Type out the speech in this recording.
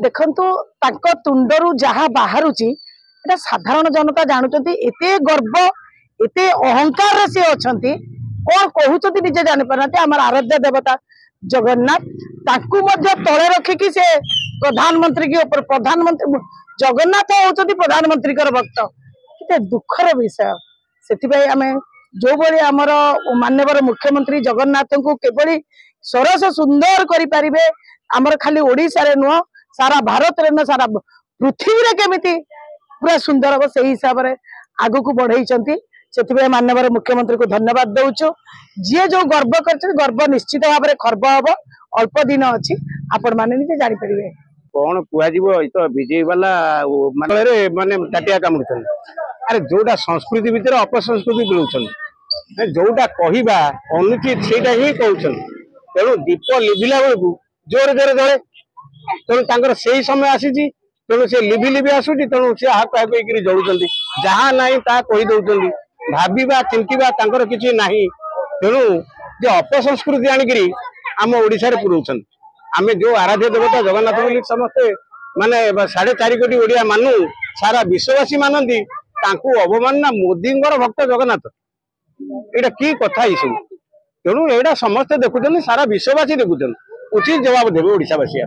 देखंतु ताको तुंडरू जहा बाहरुची एटा साधारण जनता जानुचंती एते गर्व एते अहंकार रे से अछंती कोन कहउचंती निजे जानि परनाते हमर आराध्य देवता जगन्नाथ ताकू मध्य तळे रखिकी से प्रधानमंत्री के ऊपर प्रधानमंत्री जगन्नाथ होउचंती प्रधानमंत्री कर भक्त केते दुखर विषय सेति आमे जो बड़ी आमर माननीय मुख्यमंत्री जगन्नाथ को केवली सरस सुंदर करि परिबे आमर खाली ओडिसा रे नुह सारा भारत रे न सारा पृथ्वी रे केमिति पूरा सुंदर हम से हिसाब से आगु को बढ़ई से माननीय मुख्यमंत्री को धन्यवाद दौचु जी जो गर्व कर गर्व निश्चित भाव में खर्ब हम अल्प दिन अच्छी आपण मैंने निजे जापर कौन कह विजय वाला माने टाटिया कामुड़ अरे जोटा संस्कृति भितर अपसंस्कृति मिलून जोटा कहवा अनुचित से ही कहते तेणु दीप लिभिला बेलू जोर जोर जले तेणु से समय आसी तेणु से लिभि लिभि आसूँ तेणु से हाक जलुं जहाँ ना ता कहीदे भावा चिंता कि ना तेणु जो अपसंस्कृति आणिकी आम ओडिशा रे पुरौछन आमे जो आराध्य देवता जगन्नाथ बोली समस्ते माने 4.5 कोटी ओडिया मानू सारा विश्ववासी मानती अवमानना मोदी भक्त जगन्नाथ एटा की कथा ही सब तेणु एटा समस्ते देखुं सारा विश्ववासी देखुं उचित जवाब देवे ओडिशावासी।